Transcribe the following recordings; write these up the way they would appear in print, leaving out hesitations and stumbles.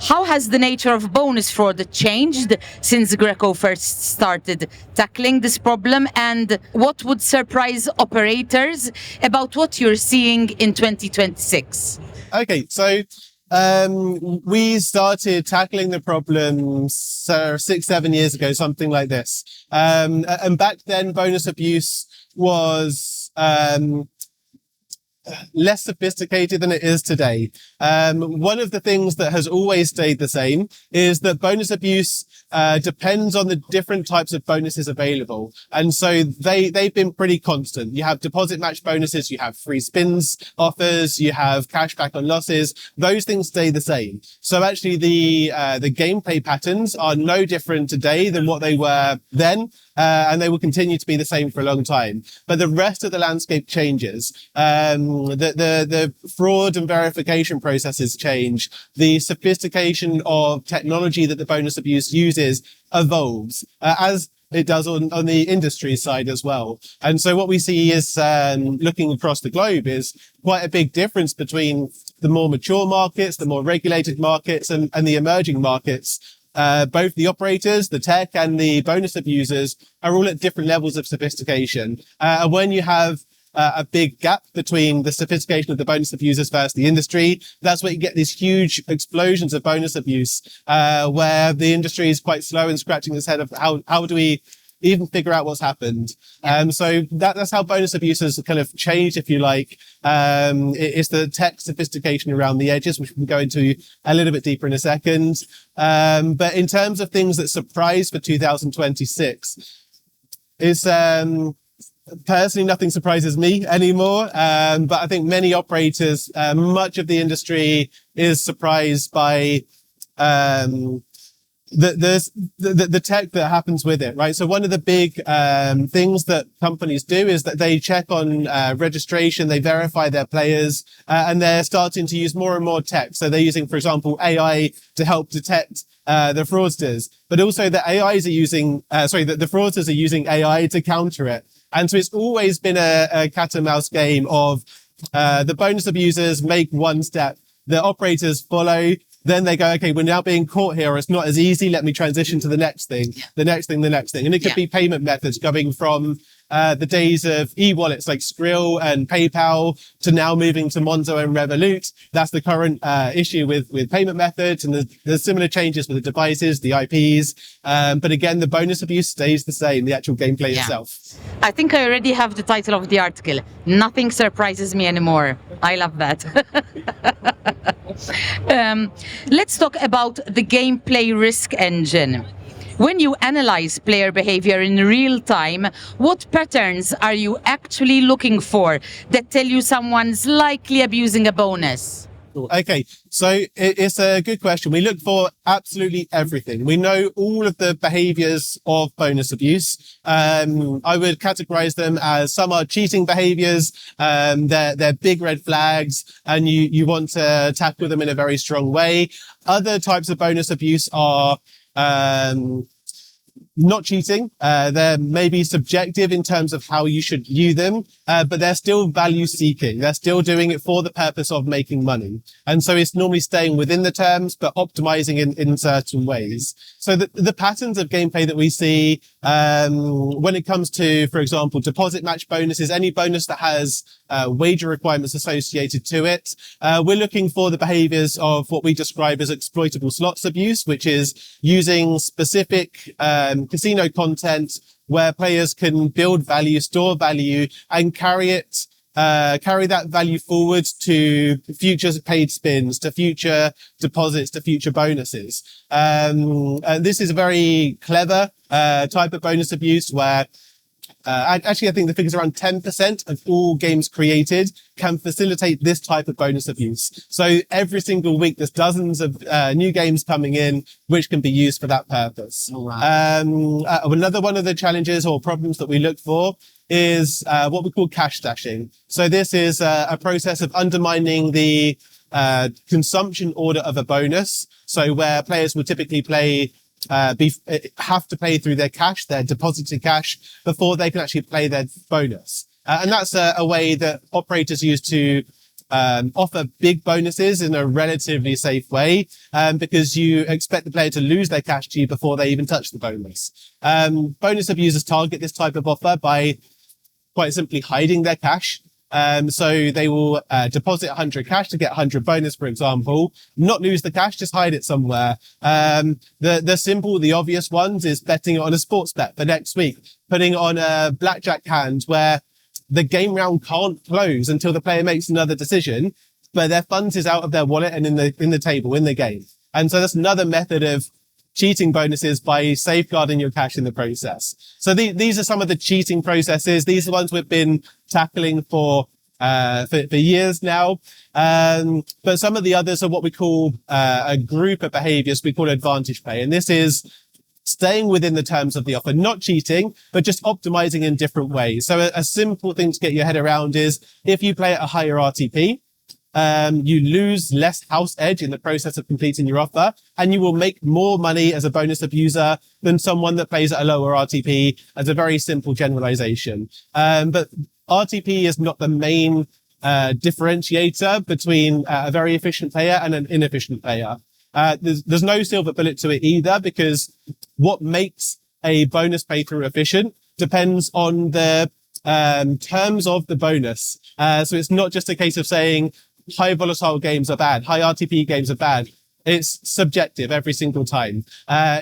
How has the nature of bonus fraud changed since Greco first started tackling this problem? And what would surprise operators about what you're seeing in 2026? Okay, so we started tackling the problem 6-7 years ago, something like this. And back then, bonus abuse was less sophisticated than it is today. One of the things that has always stayed the same is that bonus abuse depends on the different types of bonuses available. And so they've been pretty constant. You have deposit match bonuses, you have free spins offers, you have cashback on losses. Those things stay the same. So actually the gameplay patterns are no different today than what they were then. And they will continue to be the same for a long time. But the rest of the landscape changes. The fraud and verification processes change. The sophistication of technology that the bonus abuse uses evolves, as it does on the industry side as well. And so what we see is, looking across the globe, is quite a big difference between the more mature markets, the more regulated markets, and the emerging markets. Both the operators, the tech, and the bonus abusers are all at different levels of sophistication. And when you have a big gap between the sophistication of the bonus abusers versus the industry, that's where you get these huge explosions of bonus abuse, where the industry is quite slow and scratching its head of how do we even figure out what's happened. So that's how bonus abuse has kind of changed, if you like. It's the tech sophistication around the edges, which we can go into a little bit deeper in a second. But in terms of things that surprise for 2026, is personally, nothing surprises me anymore. But I think many operators, much of the industry is surprised by the tech that happens with it, right? So one of the big things that companies do is that they check on registration, they verify their players, and they're starting to use more and more tech. So they're using, for example, AI to help detect the fraudsters, but also the fraudsters are using AI to counter it. And so it's always been a cat and mouse game of the bonus abusers make one step, the operators follow. Then they go, okay, we're now being caught here. It's not as easy. Let me transition to the next thing, the next thing. And it could be payment methods going from the days of e-wallets like Skrill and PayPal to now moving to Monzo and Revolut. That's the current issue with payment methods. And there's similar changes with the devices, the IPs. But again, the bonus abuse stays the same, the actual gameplay itself. I think I already have the title of the article. Nothing surprises me anymore. I love that. Let's talk about the gameplay risk engine. When you analyze player behavior in real time, what patterns are you actually looking for that tell you someone's likely abusing a bonus? Okay, so it's a good question. We look for absolutely everything. We know all of the behaviors of bonus abuse. I would categorize them as some are cheating behaviors. They're big red flags, and you want to tackle them in a very strong way. Other types of bonus abuse are not cheating. They're maybe subjective in terms of how you should view them, but they're still value seeking. They're still doing it for the purpose of making money. And so it's normally staying within the terms, but optimizing in certain ways. So the patterns of gameplay that we see, when it comes to, for example, deposit match bonuses, any bonus that has wager requirements associated to it, we're looking for the behaviors of what we describe as exploitable slots abuse, which is using specific casino content where players can build value, store value, and carry that value forward to future paid spins, to future deposits, to future bonuses. And this is a very clever type of bonus abuse where actually, I think the figure's around 10% of all games created can facilitate this type of bonus abuse. So every single week, there's dozens of new games coming in, which can be used for that purpose. Oh, wow. Another one of the challenges or problems that we look for is what we call cash stashing. So this is a process of undermining the consumption order of a bonus. So where players will typically have to pay through their cash, their deposited cash, before they can actually play their bonus. And that's a way that operators use to offer big bonuses in a relatively safe way, because you expect the player to lose their cash to you before they even touch the bonus. Bonus abusers target this type of offer by quite simply hiding their cash. So they will deposit 100 cash to get 100 bonus, for example, not lose the cash, just hide it somewhere. The obvious ones is betting it on a sports bet for next week, putting on a blackjack hand where the game round can't close until the player makes another decision, but their funds is out of their wallet and in the table, in the game. And so that's another method of cheating bonuses by safeguarding your cash in the process. So these are some of the cheating processes. These are the ones we've been tackling for years now. But some of the others are what we call a group of behaviors we call advantage play. And this is staying within the terms of the offer, not cheating, but just optimizing in different ways. So a simple thing to get your head around is if you play at a higher RTP, you lose less house edge in the process of completing your offer, and you will make more money as a bonus abuser than someone that plays at a lower RTP, as a very simple generalization. But RTP is not the main differentiator between a very efficient player and an inefficient player. There's no silver bullet to it either, because what makes a bonus playthrough efficient depends on the terms of the bonus. So it's not just a case of saying high volatile games are bad, high RTP games are bad. It's subjective every single time.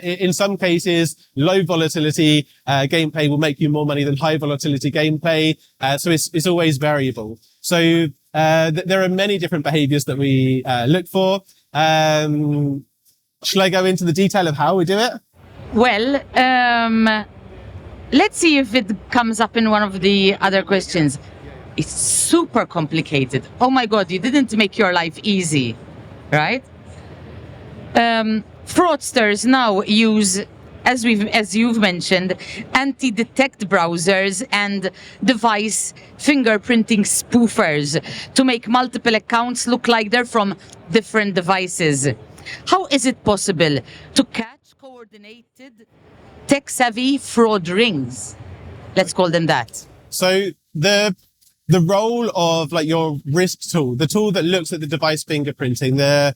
In some cases, low volatility gameplay will make you more money than high volatility gameplay. So it's always variable. So there are many different behaviors that we look for. Shall I go into the detail of how we do it? Well, let's see if it comes up in one of the other questions. It's super complicated. Oh my God, you didn't make your life easy, right? Fraudsters now use, as you've mentioned, anti-detect browsers and device fingerprinting spoofers to make multiple accounts look like they're from different devices. How is it possible to catch coordinated tech-savvy fraud rings? Let's call them that. So the role of like your risk tool, the tool that looks at the device fingerprinting, they're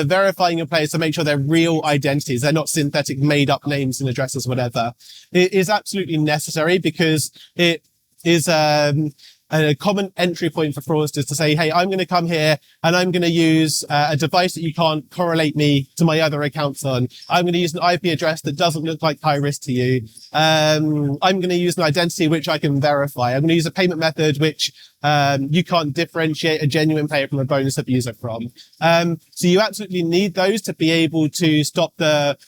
verifying your players to make sure they're real identities. They're not synthetic made up names and addresses, whatever. It is absolutely necessary because it is, a common entry point for fraudsters to say, hey, I'm going to come here and I'm going to use a device that you can't correlate me to my other accounts on. I'm going to use an IP address that doesn't look like high risk to you. I'm going to use an identity which I can verify. I'm going to use a payment method which you can't differentiate a genuine player from a bonus abuser from. So you absolutely need those to be able to stop the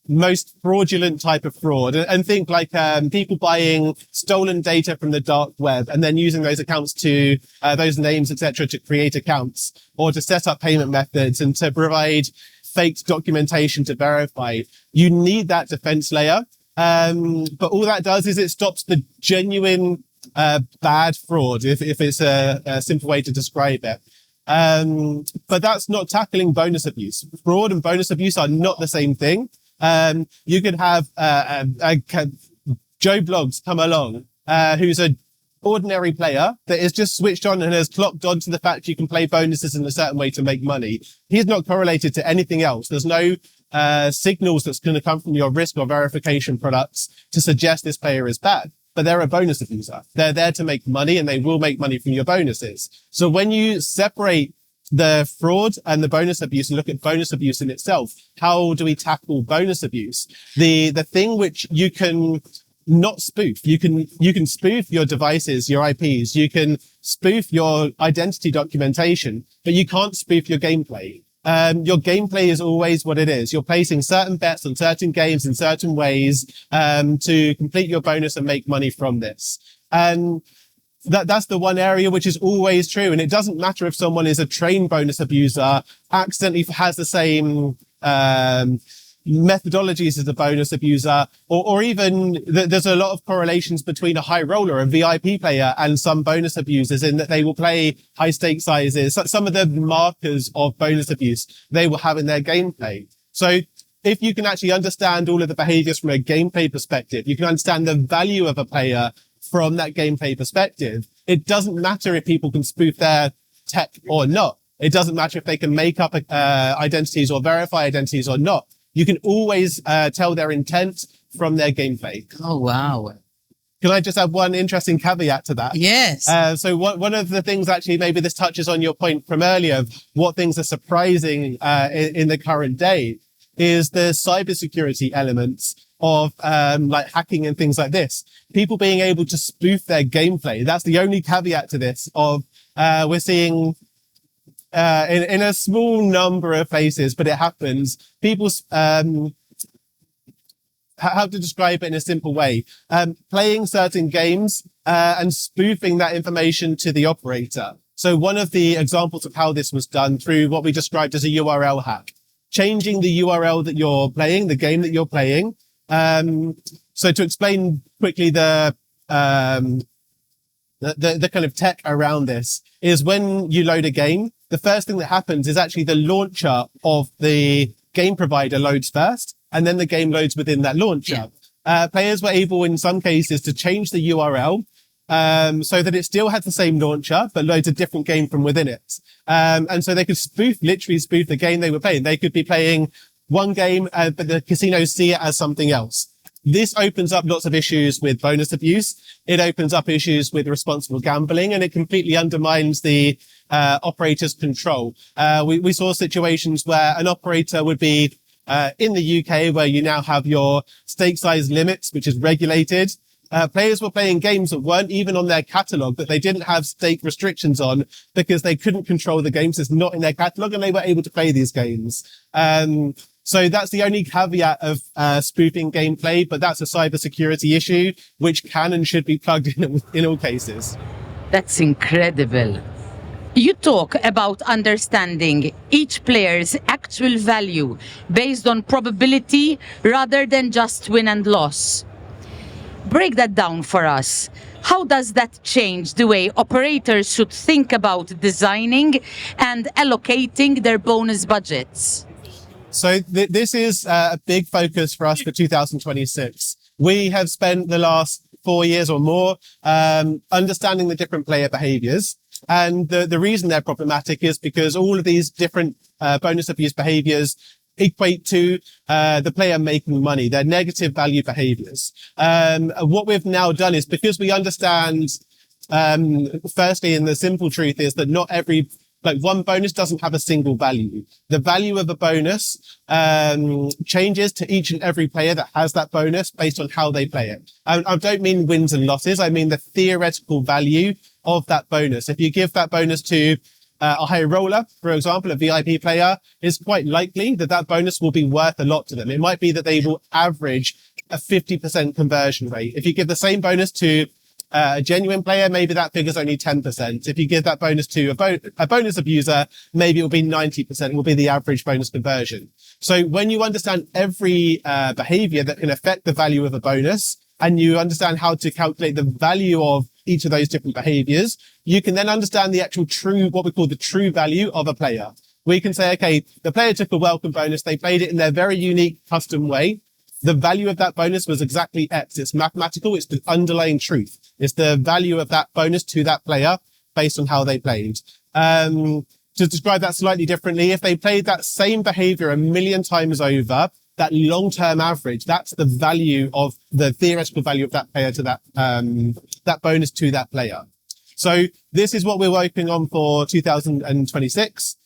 most fraudulent type of fraud, and think like people buying stolen data from the dark web and then using those accounts to those names, etc., to create accounts or to set up payment methods and to provide faked documentation to verify. You need that defense layer, but all that does is it stops the genuine bad fraud, if it's a simple way to describe it. But that's not tackling bonus abuse. Fraud and bonus abuse are not the same thing. You could have Joe Blogs come along, who's a ordinary player that is just switched on and has clocked on to the fact you can play bonuses in a certain way to make money. He's not correlated to anything else. There's no signals that's going to come from your risk or verification products to suggest this player is bad. But they're a bonus abuser. They're there to make money, and they will make money from your bonuses. So when you separate the fraud and the bonus abuse and look at bonus abuse in itself, how do we tackle bonus abuse? The thing which you can not spoof, you can spoof your devices, your IPs, you can spoof your identity documentation, but you can't spoof your gameplay. Your gameplay is always what it is. You're placing certain bets on certain games in certain ways to complete your bonus and make money from this. And that's the one area which is always true. And it doesn't matter if someone is a trained bonus abuser, accidentally has the same methodologies as a bonus abuser, or even there's a lot of correlations between a high roller, a VIP player, and some bonus abusers in that they will play high stake sizes. Some of the markers of bonus abuse they will have in their gameplay. So if you can actually understand all of the behaviors from a gameplay perspective, you can understand the value of a player from that gameplay perspective. It doesn't matter if people can spoof their tech or not. It doesn't matter if they can make up identities or verify identities or not. You can always tell their intent from their gameplay. Oh, wow. Can I just add one interesting caveat to that? Yes. So one of the things, actually, maybe this touches on your point from earlier of what things are surprising in the current day, is the cybersecurity elements of like hacking and things like this. People being able to spoof their gameplay. That's the only caveat to this. We're seeing in a small number of places, but it happens. People how to describe it in a simple way, playing certain games and spoofing that information to the operator. So one of the examples of how this was done through what we described as a URL hack, changing the URL that you're playing, the game that you're playing. So to explain quickly the kind of tech around this is when you load a game, the first thing that happens is actually the launcher of the game provider loads first, and then the game loads within that launcher. Yeah. Players were able, in some cases, to change the URL so that it still had the same launcher, but loads a different game from within it. And so they could literally spoof the game they were playing. They could be playing one game, but the casinos see it as something else. This opens up lots of issues with bonus abuse. It opens up issues with responsible gambling, and it completely undermines the operator's control. We saw situations where an operator would be in the UK, where you now have your stake size limits, which is regulated. Players were playing games that weren't even on their catalogue, that they didn't have stake restrictions on because they couldn't control the games. It's not in their catalogue, and they were able to play these games. So that's the only caveat of spoofing gameplay, but that's a cybersecurity issue, which can and should be plugged in all cases. That's incredible. You talk about understanding each player's actual value based on probability rather than just win and loss. Break that down for us. How does that change the way operators should think about designing and allocating their bonus budgets? So this is a big focus for us for 2026. We have spent the last 4 years or more understanding the different player behaviors. And the reason they're problematic is because all of these different bonus abuse behaviors equate to the player making money. They're negative value behaviors. What we've now done is, because we understand, firstly, and the simple truth is that not every, like, one bonus doesn't have a single value. The value of a bonus changes to each and every player that has that bonus based on how they play it. I don't mean wins and losses. I mean the theoretical value of that bonus. If you give that bonus to a high roller, for example, a VIP player, it's quite likely that that bonus will be worth a lot to them. It might be that they will average a 50% conversion rate. If you give the same bonus to a genuine player, maybe that figure's only 10%. If you give that bonus to a bonus abuser, maybe it will be 90%, will be the average bonus conversion. So when you understand every behavior that can affect the value of a bonus, and you understand how to calculate the value of each of those different behaviors, you can then understand the actual true, what we call the true value of a player. We can say, okay, the player took a welcome bonus, they played it in their very unique custom way. The value of that bonus was exactly X. It's mathematical. It's the underlying truth. It's the value of that bonus to that player based on how they played. To describe that slightly differently, if they played that same behavior 1 million times over, that long-term average, that's the value of the theoretical value of that player to that, that bonus to that player. So this is what we're working on for 2026.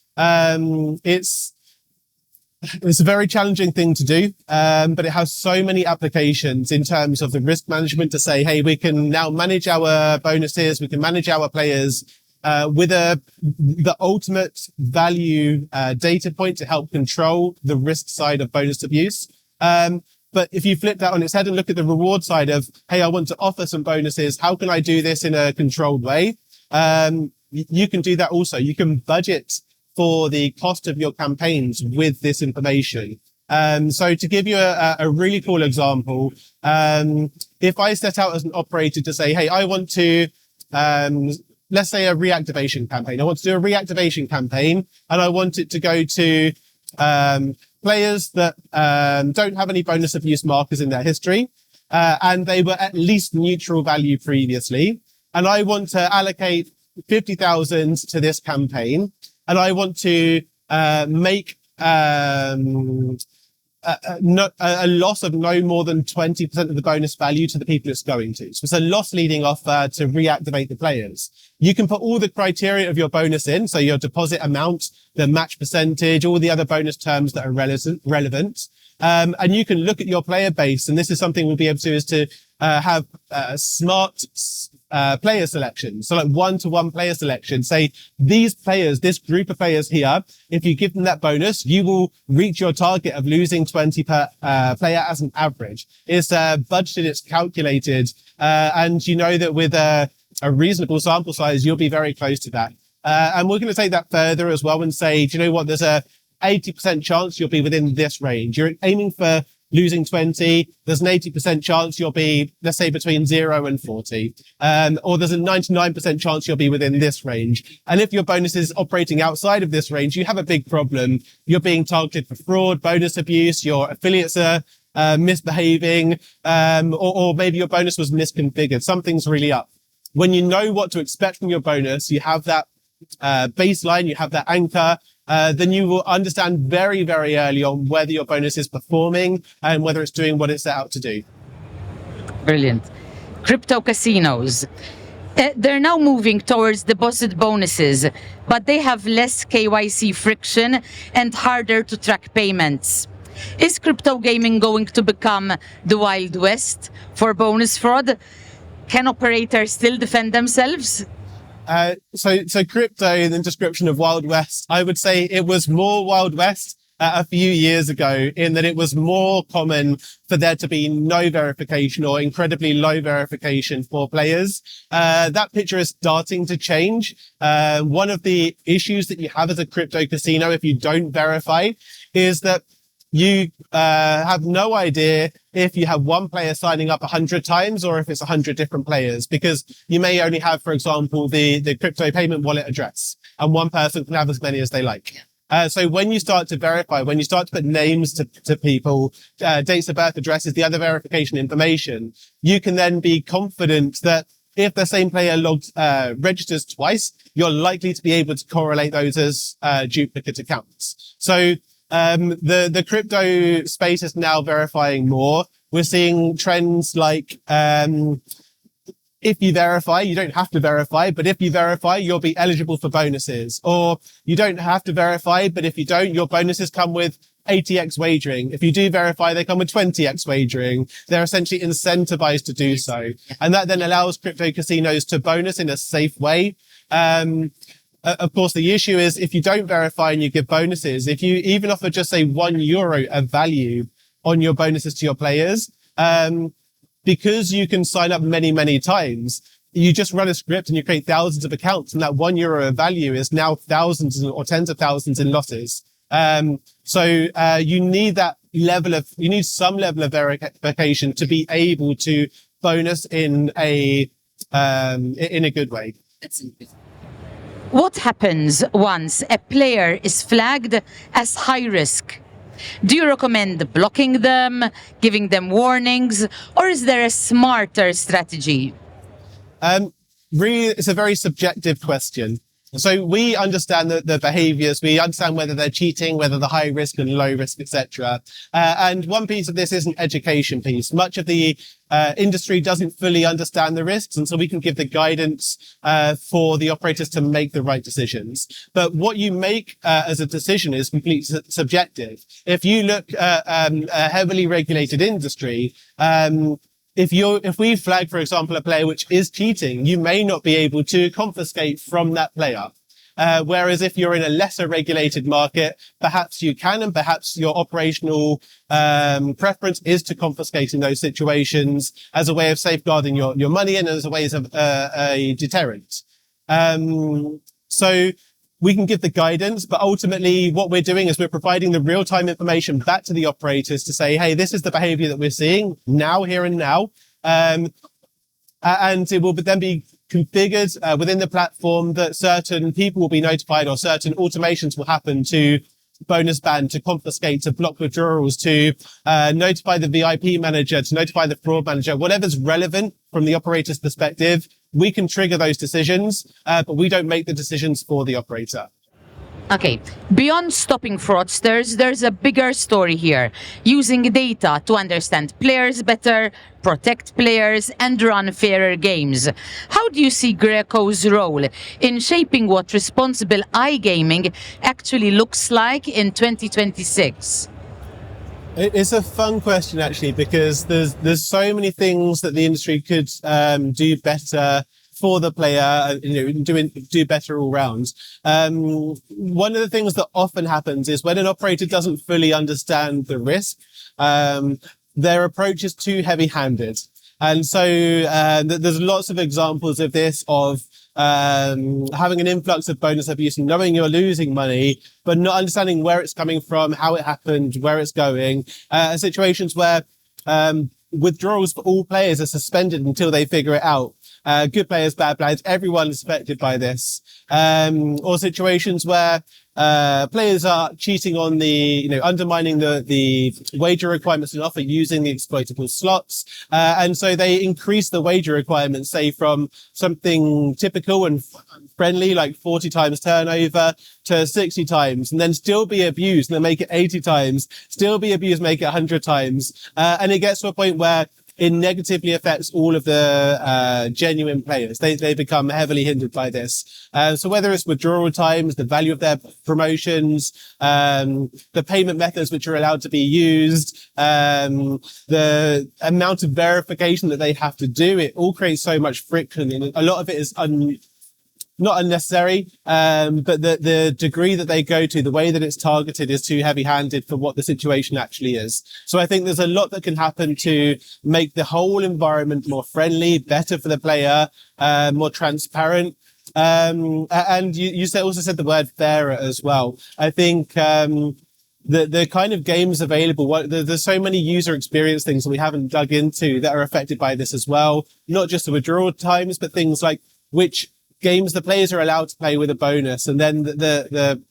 It's a very challenging thing to do, but it has so many applications in terms of the risk management to say, hey, we can now manage our bonuses, we can manage our players with the ultimate value data point to help control the risk side of bonus abuse. But if you flip that on its head and look at the reward side of, hey, I want to offer some bonuses, how can I do this in a controlled way? You can do that also. You can budget for the cost of your campaigns with this information. So to give you a really cool example, if I set out as an operator to say, hey, I want to, let's say a reactivation campaign. I want to do a reactivation campaign, and I want it to go to players that don't have any bonus abuse markers in their history, and they were at least neutral value previously. And I want to allocate 50,000 to this campaign, and I want to make a loss of no more than 20% of the bonus value to the people it's going to. So it's a loss leading offer to reactivate the players. You can put all the criteria of your bonus in, so your deposit amount, the match percentage, all the other bonus terms that are relevant. And you can look at your player base, and this is something we'll be able to do, is to have smart player selection. So like one-to-one player selection. Say these players, this group of players here, if you give them that bonus, you will reach your target of losing 20 per player as an average. It's budgeted, it's calculated, and you know that with a reasonable sample size, you'll be very close to that. And we're going to take that further as well and say, do you know what? There's a 80% chance you'll be within this range. You're aiming for losing 20. There's an 80% chance you'll be, let's say, between 0 and 40. Or there's a 99% chance you'll be within this range. And if your bonus is operating outside of this range, you have a big problem. You're being targeted for fraud, bonus abuse, your affiliates are misbehaving, or maybe your bonus was misconfigured. Something's really up. When you know what to expect from your bonus, you have that baseline, you have that anchor, then you will understand very, very early on whether your bonus is performing and whether it's doing what it's set out to do. Brilliant. Crypto casinos. They're now moving towards deposit bonuses, but they have less KYC friction and harder to track payments. Is crypto gaming going to become the Wild West for bonus fraud? Can operators still defend themselves? So crypto, in the description of Wild West, I would say it was more Wild West a few years ago, in that it was more common for there to be no verification or incredibly low verification for players. That picture is starting to change. One of the issues that you have as a crypto casino, if you don't verify, is that you have no idea if you have one player signing up 100 times or if it's 100 different players, because you may only have, for example, the crypto payment wallet address, and one person can have as many as they like. So when you start to verify, when you start to put names to people, dates of birth, addresses, the other verification information, you can then be confident that if the same player registers twice, you're likely to be able to correlate those as duplicate accounts. So the crypto space is now verifying more. We're seeing trends like, if you verify, you don't have to verify, but if you verify, you'll be eligible for bonuses. Or you don't have to verify, but if you don't, your bonuses come with 80x wagering. If you do verify, they come with 20x wagering. They're essentially incentivized to do so. And that then allows crypto casinos to bonus in a safe way. Of course, the issue is if you don't verify and you give bonuses, if you even offer just say €1 of value on your bonuses to your players, because you can sign up many, many times, you just run a script and you create thousands of accounts, and that €1 of value is now thousands or tens of thousands in losses. So you need some level of verification to be able to bonus in a good way. What happens once a player is flagged as high risk? Do you recommend blocking them, giving them warnings, or is there a smarter strategy? Really, it's a very subjective question. So we understand the behaviors, we understand whether they're cheating, whether they're high risk and low risk, etc. And one piece of this is an education piece. Much of the industry doesn't fully understand the risks, and so we can give the guidance for the operators to make the right decisions. But what you make as a decision is completely subjective. If you look at a heavily regulated industry, if we flag, for example, a player which is cheating, you may not be able to confiscate from that player. Whereas if you're in a lesser regulated market, perhaps you can, and perhaps your operational preference is to confiscate in those situations as a way of safeguarding your money and as a way of a deterrent. So we can give the guidance, but ultimately what we're doing is we're providing the real-time information back to the operators to say, hey, this is the behavior that we're seeing now, here and now. And it will then be configured within the platform that certain people will be notified, or certain automations will happen to bonus ban, to confiscate, to block withdrawals, to notify the VIP manager, to notify the fraud manager, whatever's relevant from the operator's perspective. we can trigger those decisions, but we don't make the decisions for the operator. Okay, beyond stopping fraudsters, there's a bigger story here. Using data to understand players better, protect players, and run fairer games. How do you see Greco's role in shaping what responsible iGaming actually looks like in 2026? It's a fun question, actually, because there's so many things that the industry could do better for the player, do better all round. One of the things that often happens is when an operator doesn't fully understand the risk, their approach is too heavy-handed. And so there's lots of examples of this, of having an influx of bonus abuse and knowing you're losing money, but not understanding where it's coming from, how it happened, where it's going. Situations where withdrawals for all players are suspended until they figure it out. Good players, bad players, everyone is affected by this. Or situations where players are cheating on undermining the wager requirements in offer using the exploitable slots. And so they increase the wager requirements, say from something typical and friendly, like 40 times turnover, to 60 times, and then still be abused, and then make it 80 times, still be abused, make it 100 times. And it gets to a point where it negatively affects all of the genuine players. They become heavily hindered by this. So whether it's withdrawal times, the value of their promotions, the payment methods which are allowed to be used, the amount of verification that they have to do, it all creates so much friction. And a lot of it is not unnecessary, but the degree that they go to, the way that it's targeted, is too heavy-handed for what the situation actually is. So I think there's a lot that can happen to make the whole environment more friendly, better for the player, more transparent. And you also said the word fairer as well. I think the kind of games available, there's so many user experience things that we haven't dug into that are affected by this as well. Not just the withdrawal times, but things like which games the players are allowed to play with a bonus, and then the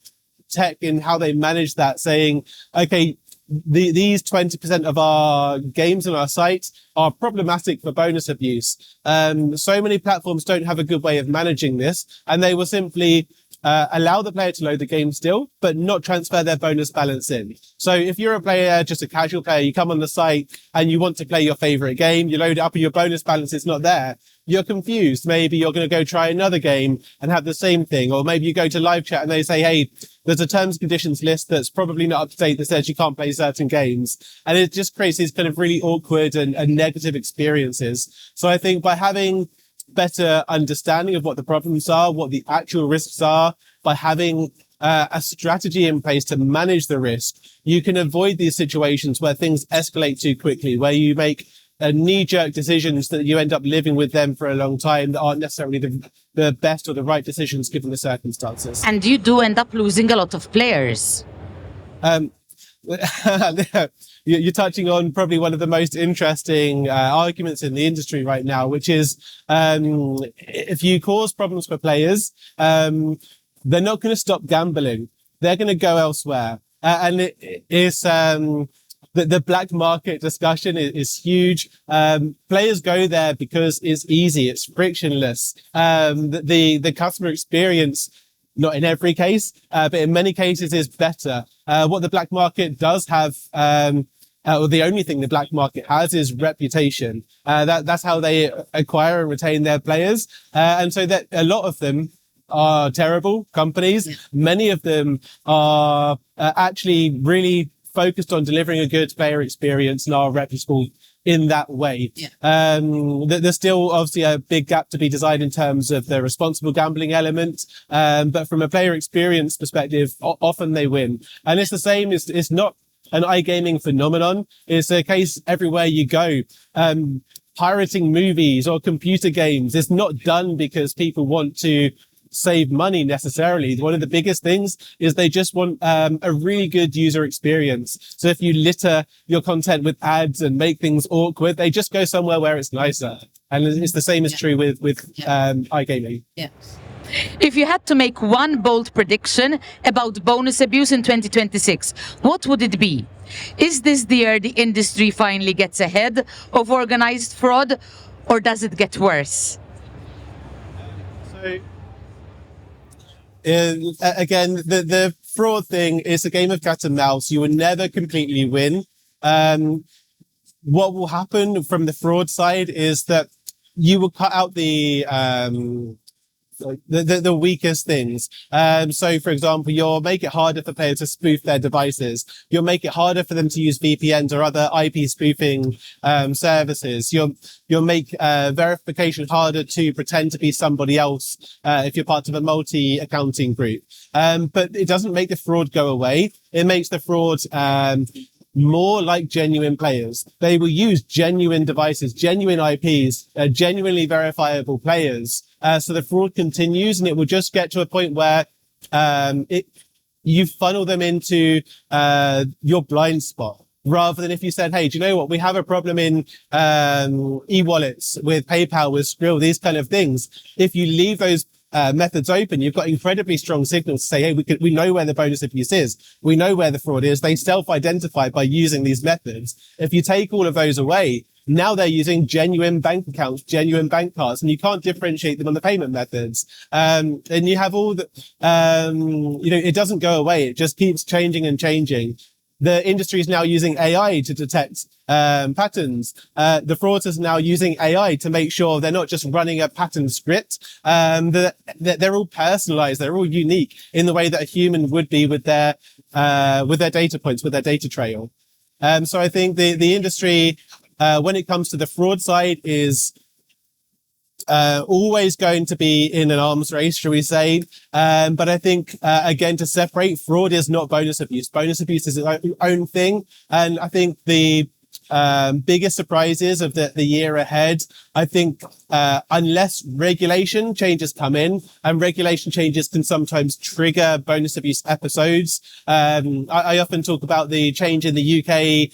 tech in how they manage that, saying, okay, these 20% of our games on our site are problematic for bonus abuse. So many platforms don't have a good way of managing this, and they will simply allow the player to load the game still, but not transfer their bonus balance in. So if you're a player, just a casual player, you come on the site and you want to play your favorite game, you load it up and your bonus balance is not there. You're confused. Maybe you're going to go try another game and have the same thing. Or maybe you go to live chat and they say, hey, there's a terms and conditions list that's probably not up to date that says you can't play certain games. And it just creates these kind of really awkward and negative experiences. So I think by having better understanding of what the problems are, what the actual risks are, by having a strategy in place to manage the risk, you can avoid these situations where things escalate too quickly, where you make knee-jerk decisions that you end up living with them for a long time that aren't necessarily the best or the right decisions given the circumstances. And you do end up losing a lot of players. You're touching on probably one of the most interesting arguments in the industry right now, which is if you cause problems for players, they're not going to stop gambling. They're going to go elsewhere. And it is... The black market discussion is huge. Players go there because it's easy, it's frictionless. The customer experience, not in every case, but in many cases, is better. What the black market does have, or the only thing the black market has, is reputation. That's how they acquire and retain their players. And so that a lot of them are terrible companies. Yeah. Many of them are actually really focused on delivering a good player experience and are reputable in that way. Yeah. There's still obviously a big gap to be designed in terms of the responsible gambling element. But from a player experience perspective, often they win. And it's the same, it's not an iGaming phenomenon. It's a case everywhere you go. Pirating movies or computer games is not done because people want to save money necessarily. One of the biggest things is they just want a really good user experience. So if you litter your content with ads and make things awkward, they just go somewhere where it's nicer. And it's the same is true with iGaming. Yeah. If you had to make one bold prediction about bonus abuse in 2026, what would it be? Is this the year the industry finally gets ahead of organized fraud, or does it get worse? Again, the fraud thing is a game of cat and mouse. You will never completely win. What will happen from the fraud side is that you will cut out the weakest things. So for example, you'll make it harder for players to spoof their devices. You'll make it harder for them to use VPNs or other IP spoofing services. You'll make verification harder to pretend to be somebody else if you're part of a multi-accounting group. But it doesn't make the fraud go away. It makes the fraud more like genuine players. They will use genuine devices, genuine IPs, genuinely verifiable players. So the fraud continues, and it will just get to a point where you funnel them into your blind spot. Rather than if you said, hey, do you know what? We have a problem in e-wallets with PayPal, with Skrill, these kind of things. If you leave those methods open, you've got incredibly strong signals to say, hey, we know where the bonus abuse is. We know where the fraud is. They self-identify by using these methods. If you take all of those away, now they're using genuine bank accounts, genuine bank cards, and you can't differentiate them on the payment methods. And you have all the, it doesn't go away. It just keeps changing and changing. The industry is now using AI to detect patterns. The fraudsters are now using AI to make sure they're not just running a pattern script, that they're all personalized, they're all unique in the way that a human would be with their data points, with their data trail. So I think the industry, when it comes to the fraud side, is always going to be in an arms race, shall we say. But I think, again, to separate, fraud is not bonus abuse. Bonus abuse is its own thing. And I think the biggest surprises of the year ahead, I think, unless regulation changes come in, and regulation changes can sometimes trigger bonus abuse episodes. I often talk about the change in the UK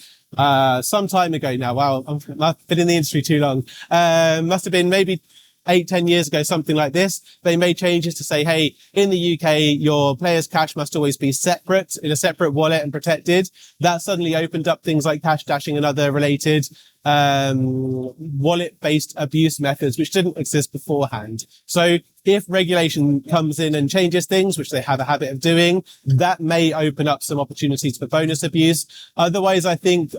some time ago now. Wow, I've been in the industry too long. Must have been maybe 8-10 years ago, something like this. They made changes to say, hey, in the UK, your player's cash must always be separate, in a separate wallet and protected. That suddenly opened up things like cash dashing and other related wallet-based abuse methods, which didn't exist beforehand. So if regulation comes in and changes things, which they have a habit of doing, that may open up some opportunities for bonus abuse. Otherwise, I think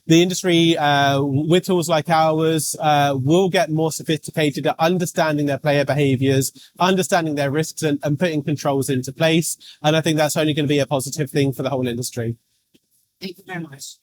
the industry, with tools like ours, will get more sophisticated at understanding their player behaviors, understanding their risks, and putting controls into place. And I think that's only going to be a positive thing for the whole industry. Thank you very much.